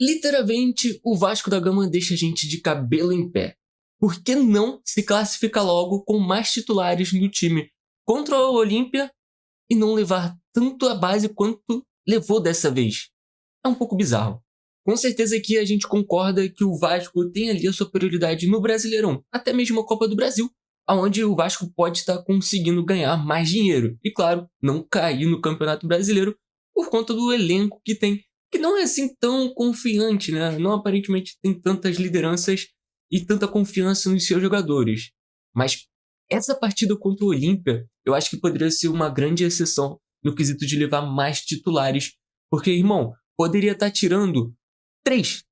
literalmente, o Vasco da Gama deixa a gente de cabelo em pé. Por que não se classificar logo com mais titulares no time contra o Olímpia e não levar tanto a base quanto levou dessa vez? É um pouco bizarro. Com certeza que a gente concorda que o Vasco tem ali a sua prioridade no Brasileirão, até mesmo a Copa do Brasil, onde o Vasco pode estar conseguindo ganhar mais dinheiro. E claro, não cair no Campeonato Brasileiro por conta do elenco que tem, que não é assim tão confiante, né? Não aparentemente tem tantas lideranças e tanta confiança nos seus jogadores. Mas essa partida contra o Olímpia, eu acho que poderia ser uma grande exceção no quesito de levar mais titulares. Porque, irmão, poderia estar tirando três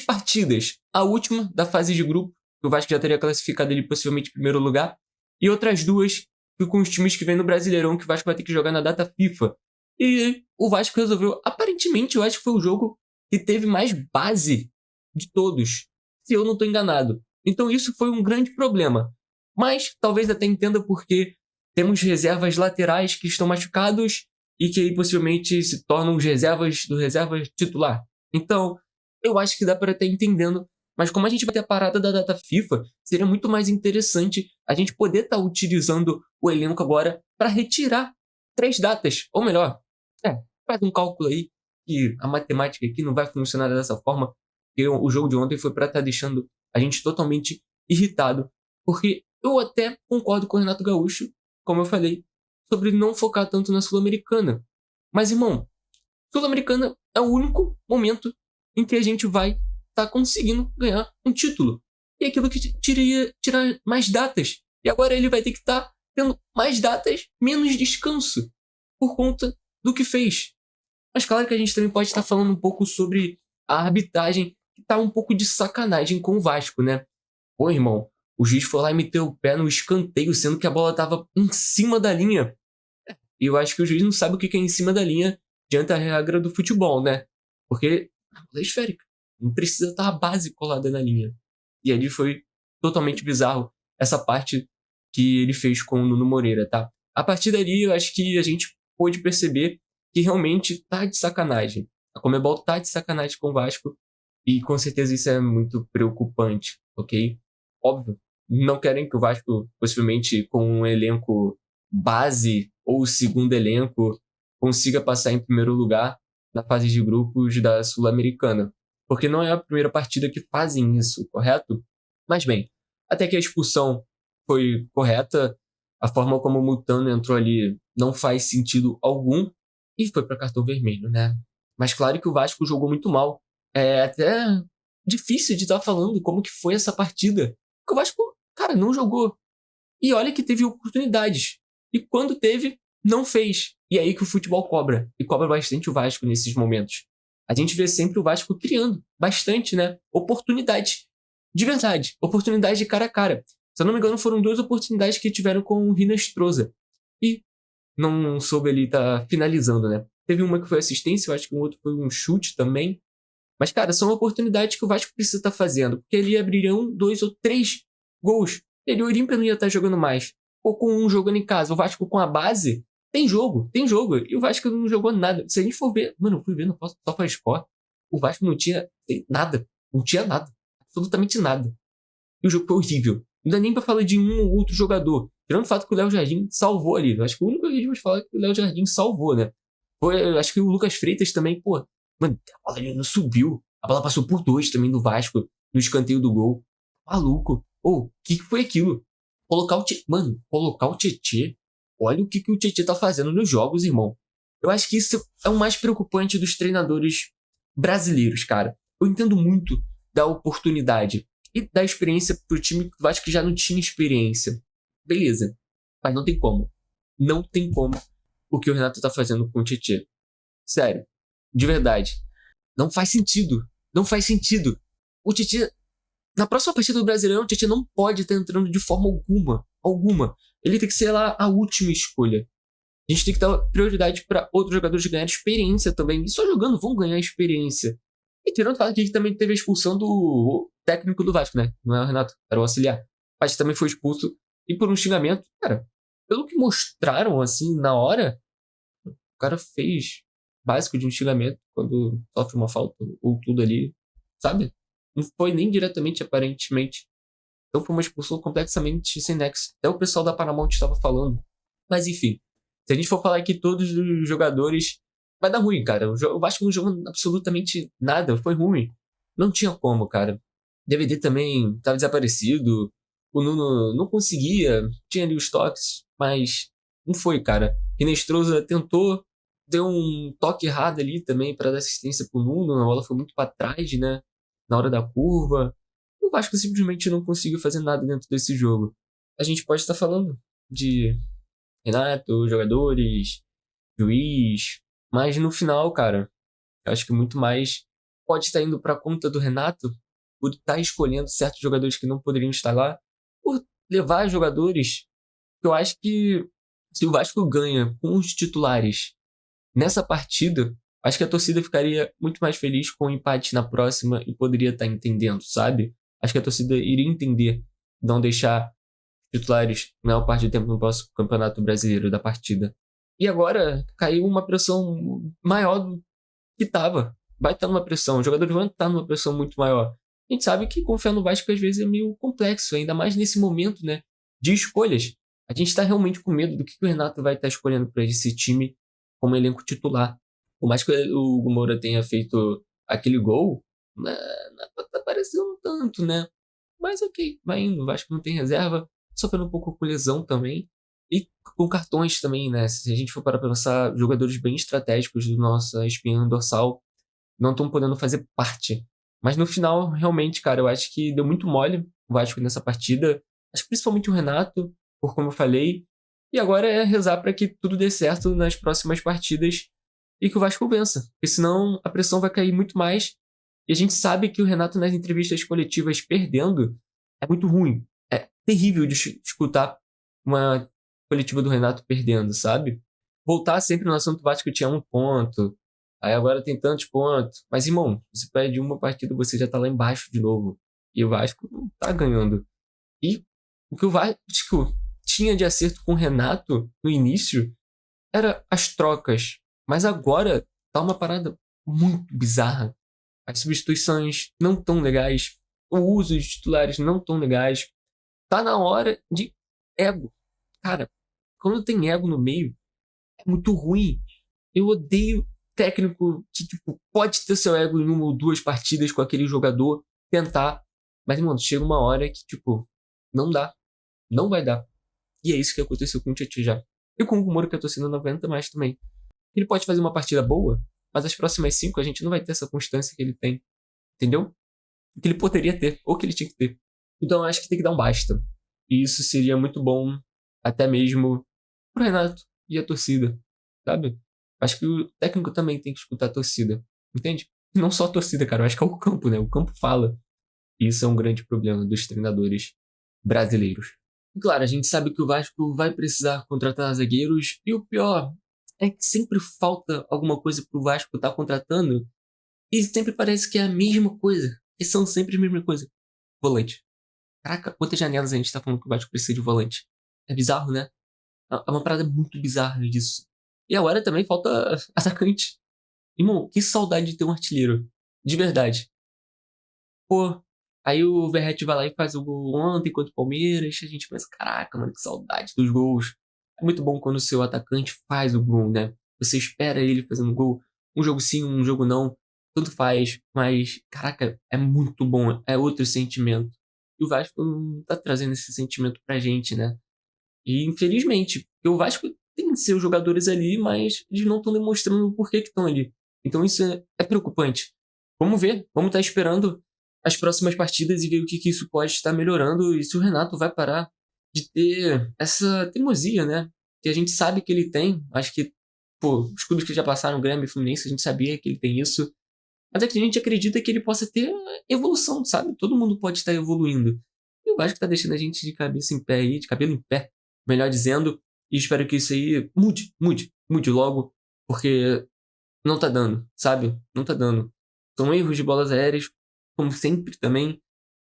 partidas. A última da fase de grupo, que o Vasco já teria classificado ele possivelmente em primeiro lugar. E outras duas com os times que vem no Brasileirão, que o Vasco vai ter que jogar na data FIFA. E o Vasco resolveu. Aparentemente, eu acho que foi o jogo que teve mais base de todos, se eu não estou enganado. Então isso foi um grande problema. Mas talvez até entenda porque temos reservas laterais que estão machucados e que aí possivelmente se tornam os reservas do reserva titular. Então, eu acho que dá para estar entendendo. Mas como a gente vai ter a parada da data FIFA, seria muito mais interessante a gente poder estar utilizando o elenco agora para retirar 3 datas. Ou melhor, faz um cálculo aí que a matemática aqui não vai funcionar dessa forma. Porque o jogo de ontem foi para estar deixando a gente totalmente irritado. Porque eu até concordo com o Renato Gaúcho, como eu falei, sobre não focar tanto na Sul-Americana. Mas, irmão, Sul-Americana é o único momento em que a gente vai estar conseguindo ganhar um título. E aquilo que tirar mais datas. E agora ele vai ter que estar tendo mais datas, menos descanso, por conta do que fez. Mas claro que a gente também pode estar falando um pouco sobre a arbitragem, que tá um pouco de sacanagem com o Vasco, né? Pô, irmão, o juiz foi lá e meteu o pé no escanteio, sendo que a bola tava em cima da linha. E eu acho que o juiz não sabe o que é em cima da linha diante da regra do futebol, né? Porque a bola é esférica. Não precisa estar a base colada na linha. E ali foi totalmente bizarro essa parte que ele fez com o Nuno Moreira, tá? A partir dali, eu acho que a gente pôde perceber que realmente tá de sacanagem. A Conmebol tá de sacanagem com o Vasco e com certeza isso é muito preocupante, ok? Óbvio, não querem que o Vasco, possivelmente com um elenco base ou segundo elenco, consiga passar em primeiro lugar na fase de grupos da Sul-Americana. Porque não é a primeira partida que fazem isso, correto? Mas bem, até que a expulsão foi correta, a forma como o Mutano entrou ali não faz sentido algum e foi para cartão vermelho, né? Mas claro que o Vasco jogou muito mal. É até difícil de estar falando como que foi essa partida. Porque o Vasco, cara, não jogou. E olha que teve oportunidades. E quando teve, não fez. E é aí que o futebol cobra. E cobra bastante o Vasco nesses momentos. A gente vê sempre o Vasco criando bastante, né? Oportunidades. De verdade. Oportunidades de cara a cara. Se eu não me engano, foram 2 oportunidades que tiveram com o Rina Stroza. E não soube ele estar finalizando, né? Teve uma que foi assistência, eu acho que um outro foi um chute também. Mas, cara, são oportunidades que o Vasco precisa estar fazendo. Porque ele abriria 1, 2 ou 3 gols. Ele, o Olímpia não ia estar jogando mais. Ou com um jogando em casa. O Vasco com a base, tem jogo. E o Vasco não jogou nada. Se a gente for ver, mano, eu fui ver no SofaScore, o Vasco não tinha nada. Não tinha nada. Absolutamente nada. E o jogo foi horrível. Não dá nem pra falar de um ou outro jogador. Tirando o fato que o Léo Jardim salvou ali. Eu acho que o único que a gente pode falar é que o Léo Jardim salvou, né? Eu acho que o Lucas Freitas também, pô. Mano, a bola ali não subiu. A bola passou por 2 também do Vasco. No escanteio do gol. Maluco. O que foi aquilo? Colocar o Tietê. Olha o que o Tietê tá fazendo nos jogos, irmão. Eu acho que isso é o mais preocupante dos treinadores brasileiros, cara. Eu entendo muito da oportunidade e da experiência pro time do Vasco que já não tinha experiência. Beleza. Mas não tem como. Não tem como o que o Renato tá fazendo com o Tietê. Sério. De verdade. Não faz sentido. Não faz sentido. O Tietê... Na próxima partida do Brasileirão, o Tietê não pode estar entrando de forma alguma. Alguma. Ele tem que ser lá a última escolha. A gente tem que dar prioridade para outros jogadores ganharem experiência também. E só jogando vão ganhar experiência. E tirando o fato que também teve a expulsão do técnico do Vasco, né? Não é o Renato, era o auxiliar. Mas também foi expulso. E por um xingamento, cara, pelo que mostraram, assim, na hora, o cara fez básico de um xingamento quando sofre uma falta ou tudo ali, sabe? Não foi nem diretamente, aparentemente. Então foi uma expulsão completamente sem nexo. Até o pessoal da Paramount estava falando. Mas enfim, se a gente for falar aqui todos os jogadores, vai dar ruim, cara. O Vasco não jogou absolutamente nada, foi ruim. Não tinha como, cara. DVD também estava desaparecido. O Nuno não conseguia, tinha ali os toques, mas não foi, cara. Inestrosa tentou, deu um toque errado ali também para dar assistência pro Nuno. A bola foi muito para trás, né? Na hora da curva. O Vasco simplesmente não conseguiu fazer nada dentro desse jogo. A gente pode estar falando de Renato, jogadores, juiz, mas no final, cara, eu acho que muito mais pode estar indo para conta do Renato por estar escolhendo certos jogadores que não poderiam estar lá, por levar jogadores que eu acho que se o Vasco ganha com os titulares nessa partida, acho que a torcida ficaria muito mais feliz com o empate na próxima e poderia estar entendendo, sabe? Acho que a torcida iria entender, não deixar titulares na maior parte do tempo no próximo Campeonato Brasileiro da partida. E agora caiu uma pressão maior do que estava. Vai estar numa pressão, os jogadores vão estar numa pressão muito maior. A gente sabe que confiar no Vasco às vezes é meio complexo, ainda mais nesse momento, né, de escolhas. A gente está realmente com medo do que o Renato vai estar escolhendo para esse time como elenco titular. Por mais que o Moura tenha feito aquele gol, né, não tá parecendo tanto, né? Mas ok, vai indo. O Vasco não tem reserva, sofrendo um pouco com lesão também. E com cartões também, né? Se a gente for para pensar, jogadores bem estratégicos do nossa espinha dorsal não estão podendo fazer parte. Mas no final, realmente, cara, eu acho que deu muito mole o Vasco nessa partida. Acho que principalmente o Renato, por como eu falei. E agora é rezar para que tudo dê certo nas próximas partidas e que o Vasco vença. Porque senão a pressão vai cair muito mais. E a gente sabe que o Renato nas entrevistas coletivas perdendo é muito ruim. É terrível de escutar uma coletiva do Renato perdendo, sabe? Voltar sempre no assunto Vasco tinha 1 ponto. Aí agora tem tantos pontos. Mas, irmão, você perde uma partida, você já tá lá embaixo de novo. E o Vasco não tá ganhando. E o que o Vasco tinha de acerto com o Renato no início era as trocas. Mas agora tá uma parada muito bizarra. As substituições não tão legais. O uso de titulares não tão legais. Tá na hora de ego. Cara, quando tem ego no meio, é muito ruim. Eu odeio técnico que, tipo, pode ter seu ego em 1 ou 2 partidas com aquele jogador, tentar. Mas, mano, chega uma hora que, tipo, não dá. Não vai dar. E é isso que aconteceu com o Tietchan já. E com o Moura que a torcida não aguenta mais também. Ele pode fazer uma partida boa, mas as próximas 5 a gente não vai ter essa constância que ele tem. Entendeu? Que ele poderia ter, ou que ele tinha que ter. Então eu acho que tem que dar um basta. E isso seria muito bom, até mesmo pro Renato e a torcida, sabe? Acho que o técnico também tem que escutar a torcida, entende? Não só a torcida, cara, eu acho que é o campo, né? O campo fala. E isso é um grande problema dos treinadores brasileiros. E claro, a gente sabe que o Vasco vai precisar contratar zagueiros, e o pior é que sempre falta alguma coisa pro Vasco estar contratando, e sempre parece que é a mesma coisa. E são sempre a mesma coisa. Volante. Caraca, quantas janelas a gente tá falando que o Vasco precisa de volante? É bizarro, né? É uma parada muito bizarra disso. E agora também falta atacante. Irmão, que saudade de ter um artilheiro. De verdade. Pô, aí o Verratti vai lá e faz o gol ontem contra o Palmeiras. A gente pensa, caraca, mano, que saudade dos gols. É muito bom quando o seu atacante faz o gol, né? Você espera ele fazendo gol. Um jogo sim, um jogo não. Tanto faz. Mas, caraca, é muito bom. É outro sentimento. E o Vasco não tá trazendo esse sentimento pra gente, né? E infelizmente, porque o Vasco tem seus jogadores ali, mas eles não estão demonstrando o porquê que estão ali. Então isso é preocupante. Vamos ver, vamos estar esperando as próximas partidas e ver o que isso pode estar melhorando e se o Renato vai parar de ter essa teimosia, né? Que a gente sabe que ele tem. Acho que, pô, os clubes que já passaram, Grêmio e Fluminense, a gente sabia que ele tem isso. Mas é que a gente acredita que ele possa ter evolução, sabe? Todo mundo pode estar evoluindo. E o Vasco tá deixando a gente de cabeça em pé aí, de cabelo em pé, melhor dizendo. E espero que isso aí mude logo, porque não tá dando, sabe? Não tá dando. São erros de bolas aéreas, como sempre também.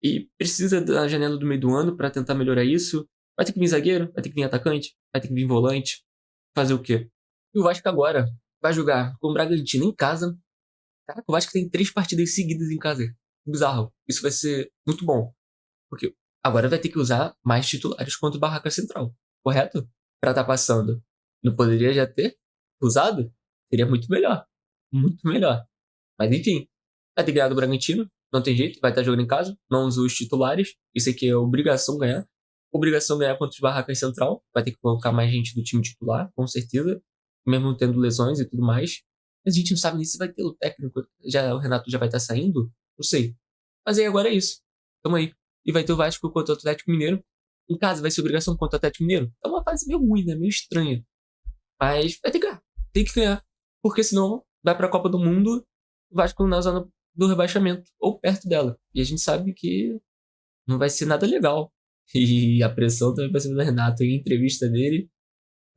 E precisa da janela do meio do ano para tentar melhorar isso. Vai ter que vir zagueiro, vai ter que vir atacante, vai ter que vir volante. Fazer o quê? E o Vasco agora vai jogar com o Bragantino em casa. Caraca, o Vasco tem 3 partidas seguidas em casa. Bizarro. Isso vai ser muito bom. Porque agora vai ter que usar mais titulares contra o Barraca Central. Correto? Pra tá passando. Não poderia já ter usado? Seria muito melhor. Muito melhor. Mas enfim. Vai ter ganhado o Bragantino. Não tem jeito. Vai estar jogando em casa. Não usou os titulares. Isso aqui é obrigação ganhar. Obrigação ganhar contra os Barracas Central. Vai ter que colocar mais gente do time titular. Com certeza. Mesmo tendo lesões e tudo mais. Mas a gente não sabe nem se vai ter o técnico. O Renato já vai estar saindo? Não sei. Mas aí agora é isso. Tamo aí. E vai ter o Vasco contra o Atlético Mineiro. Em casa vai ser obrigação contra o Atlético Mineiro. É uma fase meio ruim, né? Meio estranha. Mas vai ter que ganhar. Tem que ganhar. Porque senão vai pra Copa do Mundo, o Vasco na zona do rebaixamento. Ou perto dela. E a gente sabe que não vai ser nada legal. E a pressão também vai ser do Renato. Em entrevista dele,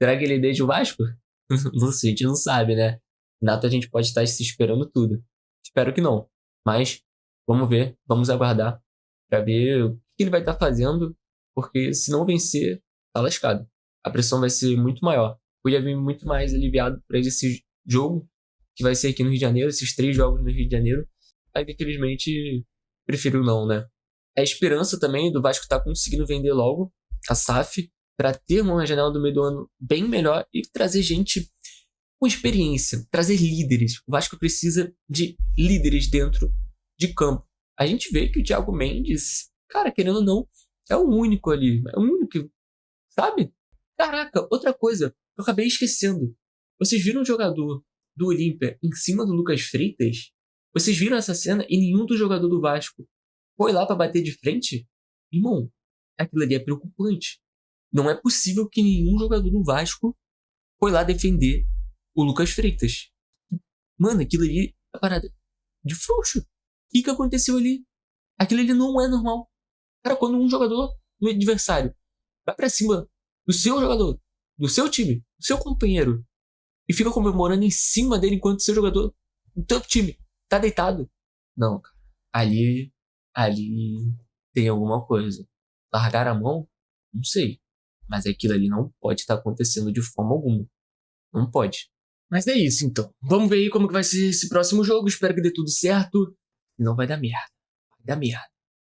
será que ele deixa o Vasco? Não sei, a gente não sabe, né? Renato, a gente pode estar se esperando tudo. Espero que não. Mas vamos ver, vamos aguardar pra ver o que ele vai estar fazendo. Porque se não vencer, tá lascado. A pressão vai ser muito maior. Podia vir muito mais aliviado pra esse jogo, que vai ser aqui no Rio de Janeiro, esses 3 jogos no Rio de Janeiro. Mas infelizmente, prefiro não, né? É a esperança também do Vasco estar conseguindo vender logo a SAF para ter uma janela do meio do ano bem melhor e trazer gente com experiência, trazer líderes. O Vasco precisa de líderes dentro de campo. A gente vê que o Thiago Mendes, cara, querendo ou não, é o único ali. É o único, sabe? Caraca, outra coisa, eu acabei esquecendo. Vocês viram o jogador do Olímpia em cima do Lucas Freitas? Vocês viram essa cena e nenhum do jogador do Vasco foi lá pra bater de frente? Irmão, aquilo ali é preocupante. Não é possível que nenhum jogador do Vasco foi lá defender o Lucas Freitas. Mano, aquilo ali é parada de frouxo. O que aconteceu ali? Aquilo ali não é normal. Cara, quando um jogador do adversário vai pra cima do seu jogador, do seu time, do seu companheiro, e fica comemorando em cima dele enquanto seu jogador, o teu time, tá deitado. Não, cara. Ali tem alguma coisa. Largar a mão? Não sei. Mas aquilo ali não pode estar acontecendo de forma alguma. Não pode. Mas é isso, então. Vamos ver aí como que vai ser esse próximo jogo. Espero que dê tudo certo. Não vai dar merda. Vai dar merda.